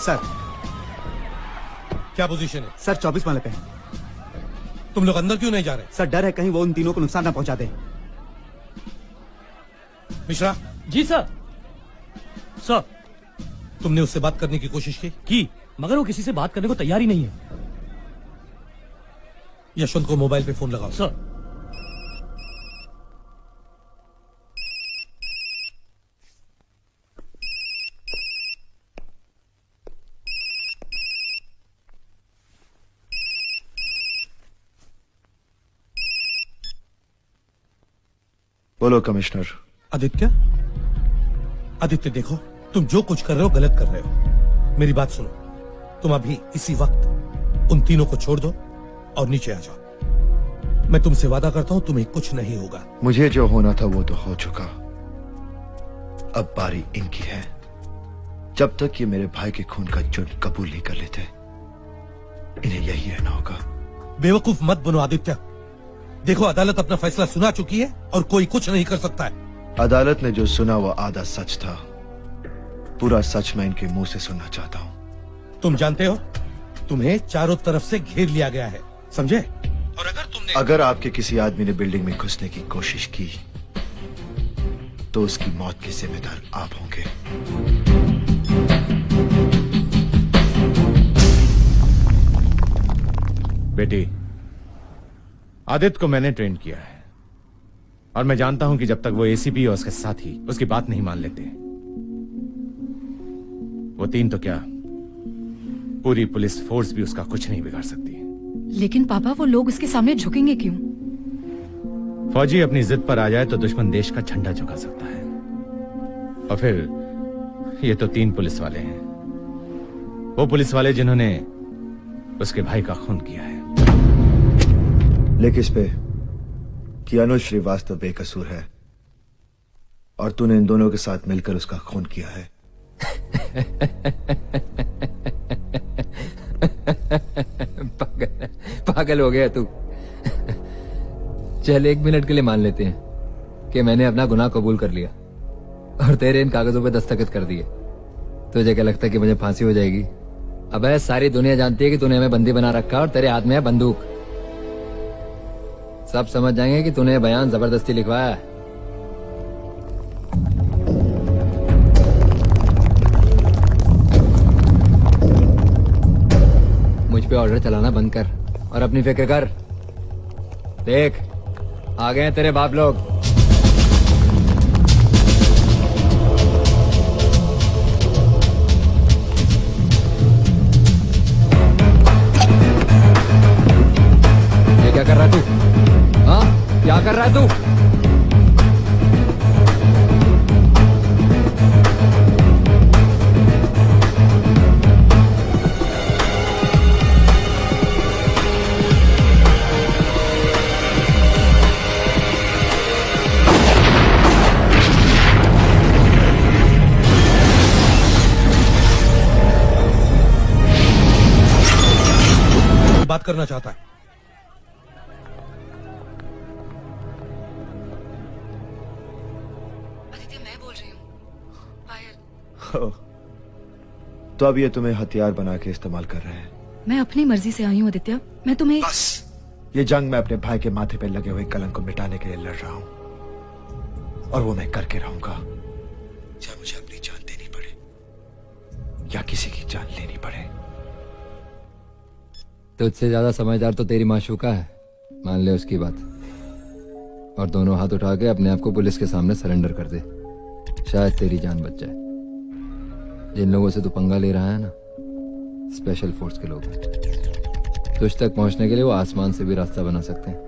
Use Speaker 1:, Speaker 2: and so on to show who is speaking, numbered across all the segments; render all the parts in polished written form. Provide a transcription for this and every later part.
Speaker 1: Sir.
Speaker 2: क्या position है?
Speaker 1: Sir 24 माले पे।
Speaker 2: तुम लोग अंदर क्यों नहीं जा रहे?
Speaker 1: सर डर है कहीं वो उन तीनों को नुकसान ना पहुंचा दे।
Speaker 2: मिश्रा।
Speaker 3: जी सर। सर
Speaker 2: तुमने उससे बात करने की कोशिश की?
Speaker 3: मगर वो किसी से बात करने को तैयार ही नहीं है।
Speaker 2: यशवंत को मोबाइल पे फोन लगाओ।
Speaker 3: सर।
Speaker 4: बोलो कमिश्नर।
Speaker 2: आदित्य देखो, तुम जो कुछ कर रहे हो गलत कर रहे हो। मेरी बात सुनो, तुम अभी इसी वक्त उन तीनों को छोड़ दो और नीचे आ जाओ। मैं तुमसे वादा करता हूं तुम्हें कुछ नहीं होगा।
Speaker 4: मुझे जो होना था वो तो हो चुका, अब बारी इनकी है। जब तक ये मेरे भाई के खून का जुर्म कबूल नहीं कर लेते, इन्हें यही रहना होगा।
Speaker 2: बेवकूफ मत बनो आदित्य। देखो, अदालत अपना फैसला सुना चुकी है और कोई कुछ नहीं कर सकता है।
Speaker 4: अदालत ने जो सुना वो आधा सच था, पूरा सच मैं इनके मुंह से सुनना चाहता हूं।
Speaker 2: तुम जानते हो, तुम्हें चारों तरफ से घेर लिया गया है, समझे? और अगर
Speaker 4: आपके किसी आदमी ने बिल्डिंग में घुसने की कोशिश की तो उसकी मौत के जिम्मेदार आप होंगे।
Speaker 5: बेटी, आदित्य को मैंने ट्रेन किया है और मैं जानता हूं कि जब तक वो एसीपी और उसके साथी उसकी बात नहीं मान लेते, वो तीन तो क्या, पूरी पुलिस फोर्स भी उसका कुछ नहीं बिगाड़ सकती।
Speaker 6: लेकिन पापा, वो लोग उसके सामने झुकेंगे क्यों?
Speaker 5: फौजी अपनी जिद पर आ जाए तो दुश्मन देश का झंडा झुका सकता है। और फिर ये तो तीन पुलिस वाले हैं, वो पुलिस वाले जिन्होंने उसके भाई का खून किया है।
Speaker 4: लिख इस पे कि अनुज श्रीवास्तव बेकसूर है और तूने इन दोनों के साथ मिलकर उसका खून किया है।
Speaker 7: पागल हो गया तू। चल 1 मिनट के लिए मान लेते हैं कि मैंने अपना गुनाह कबूल कर लिया और तेरे इन कागजों पे दस्तखत कर दिए। तुझे क्या लगता है कि मुझे फांसी हो जाएगी? अबे सारी दुनिया जानती है कि तूने हमें बंदी बना रखा और तेरे हाथ में है बंदूक। सब समझ जाएंगे कि तूने बयान जबरदस्ती लिखवाया है। मुझ पे ऑर्डर चलाना बंद कर और अपनी फिक्र कर। देख, आ गए हैं तेरे बाप लोग। ये क्या कर रहा है तू? हाँ, क्या कर रहा है तू?
Speaker 2: बात करना चाहता है।
Speaker 6: आदित्य, मैं बोल रही हूँ। पायल।
Speaker 4: तो अब ये तुम्हें हथियार बना के इस्तेमाल कर रहे हैं।
Speaker 6: मैं अपनी मर्जी से आई हूँ आदित्य। मैं तुम्हें
Speaker 4: बस, ये जंग मैं अपने भाई के माथे पर लगे हुए कलंक को मिटाने के लिए लड़ रहा हूं और वो मैं करके रहूंगा, चाहे मुझे अपनी जान देनी पड़े या किसी की जान लेनी पड़े।
Speaker 7: तुझसे ज्यादा समझदार तो तेरी माशूका है, मान ले उसकी बात, और दोनों हाथ उठा के अपने आप को पुलिस के सामने सरेंडर कर दे। शायद तेरी जान बच जाए। जिन लोगों से तू पंगा ले रहा है ना, स्पेशल फोर्स के लोग हैं। तुझ तक पहुंचने के लिए वो आसमान से भी रास्ता बना सकते हैं।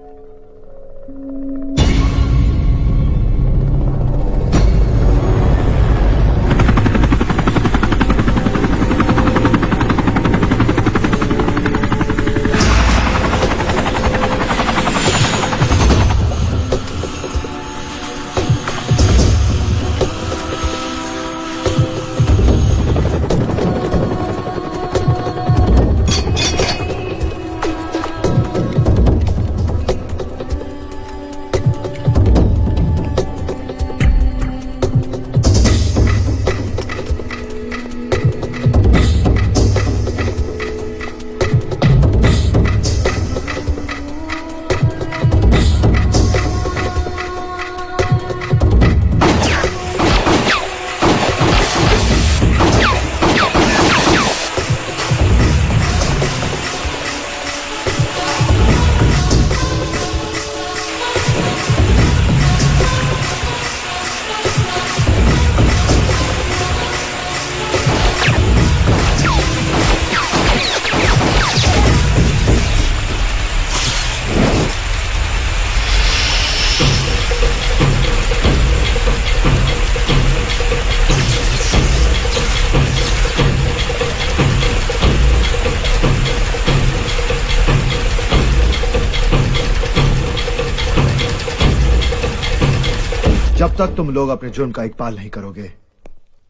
Speaker 4: तक तुम लोग अपने जुर्म का इकबाल नहीं करोगे,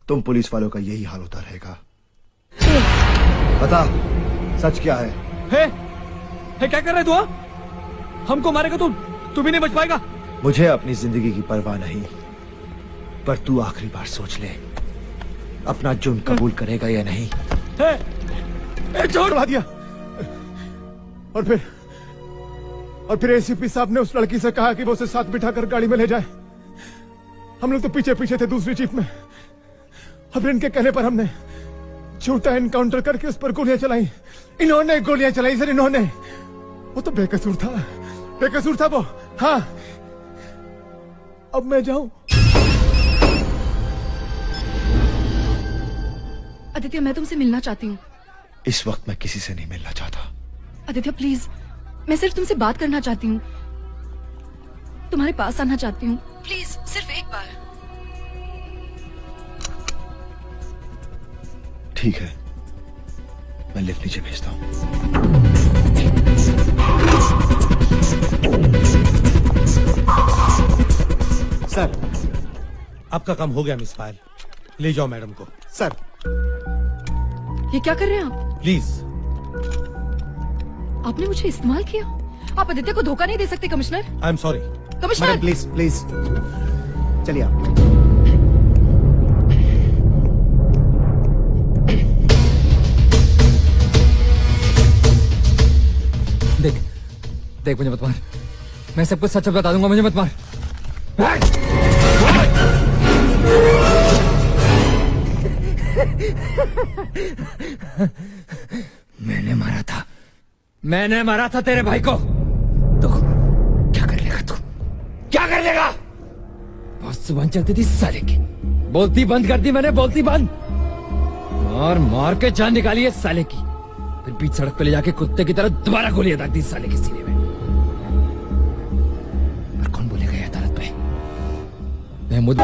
Speaker 4: तुम पुलिस वालों का यही हाल होता रहेगा। बता, सच क्या है?
Speaker 3: हे क्या कर रहे तू? हाँ? हमको मारेगा तू भी नहीं बच पाएगा।
Speaker 4: मुझे अपनी जिंदगी की परवाह नहीं, पर तू आखिरी बार सोच ले, अपना जुर्म कबूल करेगा या नहीं।
Speaker 3: छोड़
Speaker 2: दिया। और फिर एसीपी साहब ने उस लड़की से कहा कि वो उसे साथ बिठाकर गाड़ी में ले जाए। हम लोग तो पीछे पीछे थे दूसरी जीप में, और फिर इनके कहने पर हमने झूठा एनकाउंटर करके उस पर गोलियां चलाई। इन्होंने गोलियां चलाई सर, इन्होंने। वो तो बेकसूर था वो। हाँ, अब मैं जाऊं?
Speaker 6: आदित्य, मैं तुमसे मिलना चाहती हूँ।
Speaker 4: इस वक्त मैं किसी से नहीं मिलना चाहता।
Speaker 6: आदित्य प्लीज, मैं सिर्फ तुमसे बात करना चाहती हूँ, तुम्हारे पास आना चाहती हूँ। प्लीज, सिर्फ एक बार।
Speaker 4: ठीक है, मैं लिफ्ट नीचे भेजता हूँ।
Speaker 1: सर,
Speaker 2: आपका काम हो गया मिस पायल, ले जाओ मैडम को।
Speaker 1: सर,
Speaker 6: ये क्या कर रहे हैं आप?
Speaker 2: प्लीज।
Speaker 6: आपने मुझे इस्तेमाल किया। आप आदित्य को धोखा नहीं दे सकते commissioner.
Speaker 2: I am sorry.
Speaker 6: Commissioner
Speaker 1: madam please please चलिए आप।
Speaker 7: देख मुझे मत मार, मैं सब कुछ सच बता दूंगा, मुझे मत मार। मैंने मारा था तेरे भाई को। तो क्या कर लेगा तू? क्या कर लेगा? बहुत जुबान चलती थी साले की, बोलती बंद कर दी मैंने, बोलती बंद। मार के जान निकाली है साले की, फिर बीच सड़क पे ले जाके कुत्ते की तरह दोबारा गोलियां दाग दी साले के सीने में। पर कौन बोलेगा ये अदालत में? महमूद